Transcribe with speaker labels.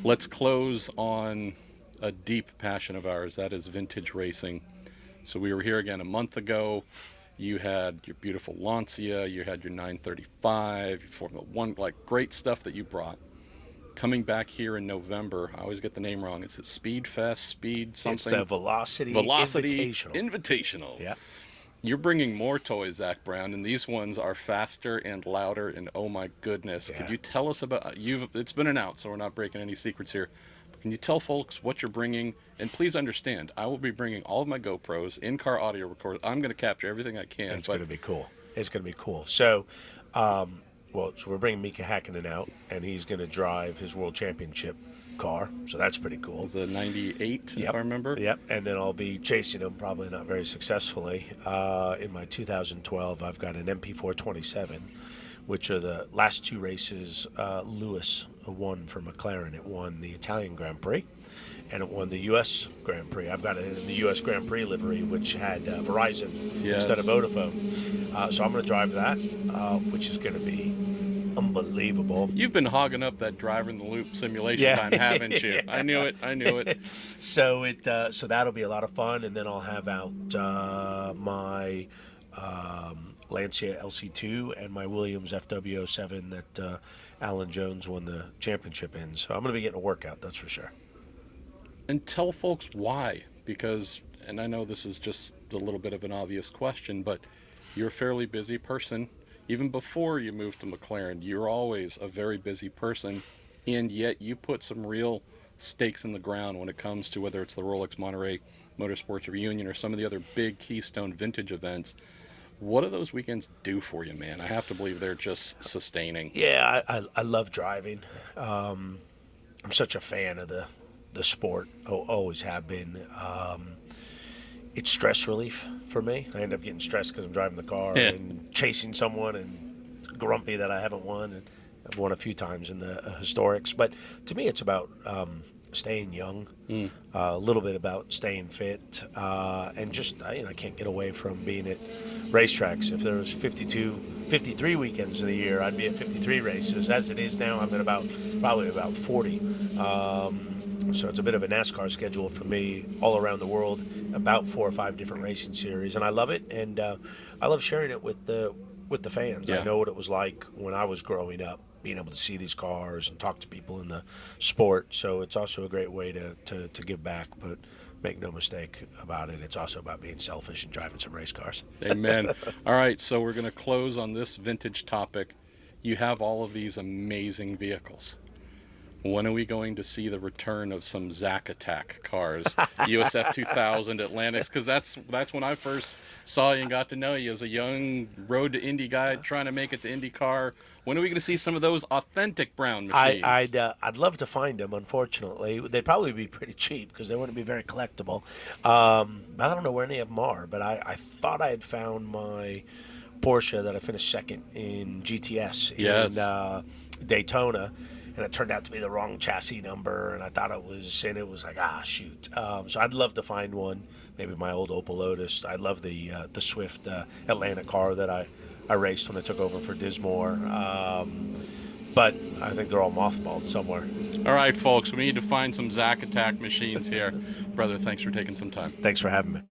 Speaker 1: Let's close on a deep passion of ours. That is vintage racing. So we were here again a month ago. You had your beautiful Lancia, you had your 935, your Formula One, like great stuff that you brought. Coming back here in November, I always get the name wrong. Is it Speed Fest, Speed something?
Speaker 2: It's the Velocity Invitational.
Speaker 1: Invitational.
Speaker 2: Yeah.
Speaker 1: You're bringing more toys, Zach Brown, and these ones are faster and louder. And oh my goodness,
Speaker 2: Yeah.
Speaker 1: could you tell us about you? It's been announced, so we're not breaking any secrets here. But can you tell folks what you're bringing? And please understand, I will be bringing all of my GoPros, in-car audio recorders. I'm going to capture everything I can.
Speaker 2: It's going to be cool. It's going to be cool. So, so we're bringing Mika Hakkinen out, and he's going to drive his World Championship car. So that's pretty cool.
Speaker 1: It's a 98,
Speaker 2: Yep.
Speaker 1: if I remember.
Speaker 2: Yep. And then I'll be chasing him, probably not very successfully. In my 2012, I've got an MP4 27, which are the last two races Lewis won for McLaren. It won the Italian Grand Prix, and it won the U.S. Grand Prix. I've got it in the U.S. Grand Prix livery, which had Verizon instead of Vodafone. So I'm going to drive that, which is going to be unbelievable.
Speaker 1: You've been hogging up that driver in the loop simulation time, haven't you? I knew it.
Speaker 2: So so that'll be a lot of fun, and then I'll have out my Lancia LC2 and my Williams FW07 that Alan Jones won the championship in. So I'm going to be getting a workout, that's for sure.
Speaker 1: And tell folks why, because, and I know this is just a little bit of an obvious question, but you're a fairly busy person. Even before you moved to McLaren, you're always a very busy person, and yet you put some real stakes in the ground when it comes to whether it's the Rolex Monterey Motorsports Reunion or some of the other big Keystone vintage events. What do those weekends do for you, man? I have to believe they're just sustaining.
Speaker 2: Yeah, I love driving. I'm such a fan of the sport, always have been. It's stress relief for me. I end up getting stressed because I'm driving the car and chasing someone and grumpy that I haven't won. And I've won a few times in the historics. But to me, it's about staying young, a little bit about staying fit, and just I can't get away from being at racetracks. If there was 53 weekends of the year, I'd be at 53 races. As it is now, I'm at probably about 40. So it's a bit of a NASCAR schedule for me all around the world, about 4 or 5 different racing series, and I love it, and I love sharing it with the fans.
Speaker 1: Yeah.
Speaker 2: I know what it was like when I was growing up, being able to see these cars and talk to people in the sport. So it's also a great way to give back, but make no mistake about it, it's also about being selfish and driving some race cars.
Speaker 1: Amen. All right, so we're going to close on this vintage topic. You have all of these amazing vehicles. When are we going to see the return of some Zack Attack cars, USF 2000 Atlantics? Because that's when I first saw you and got to know you as a young road to Indy guy trying to make it to IndyCar. When are we going to see some of those authentic brown machines?
Speaker 2: I'd love to find them. Unfortunately, they'd probably be pretty cheap because they wouldn't be very collectible. I don't know where any of them are, but I thought I had found my Porsche that I finished second in GTS in Daytona. And it turned out to be the wrong chassis number, and I thought it was, and it was like, shoot. So I'd love to find one, maybe my old Opel Lotus. I love the Swift Atlanta car that I raced when I took over for Dismore. But I think they're all mothballed somewhere.
Speaker 1: All right, folks, we need to find some Zack Attack machines here. Brother, thanks for taking some time.
Speaker 2: Thanks for having me.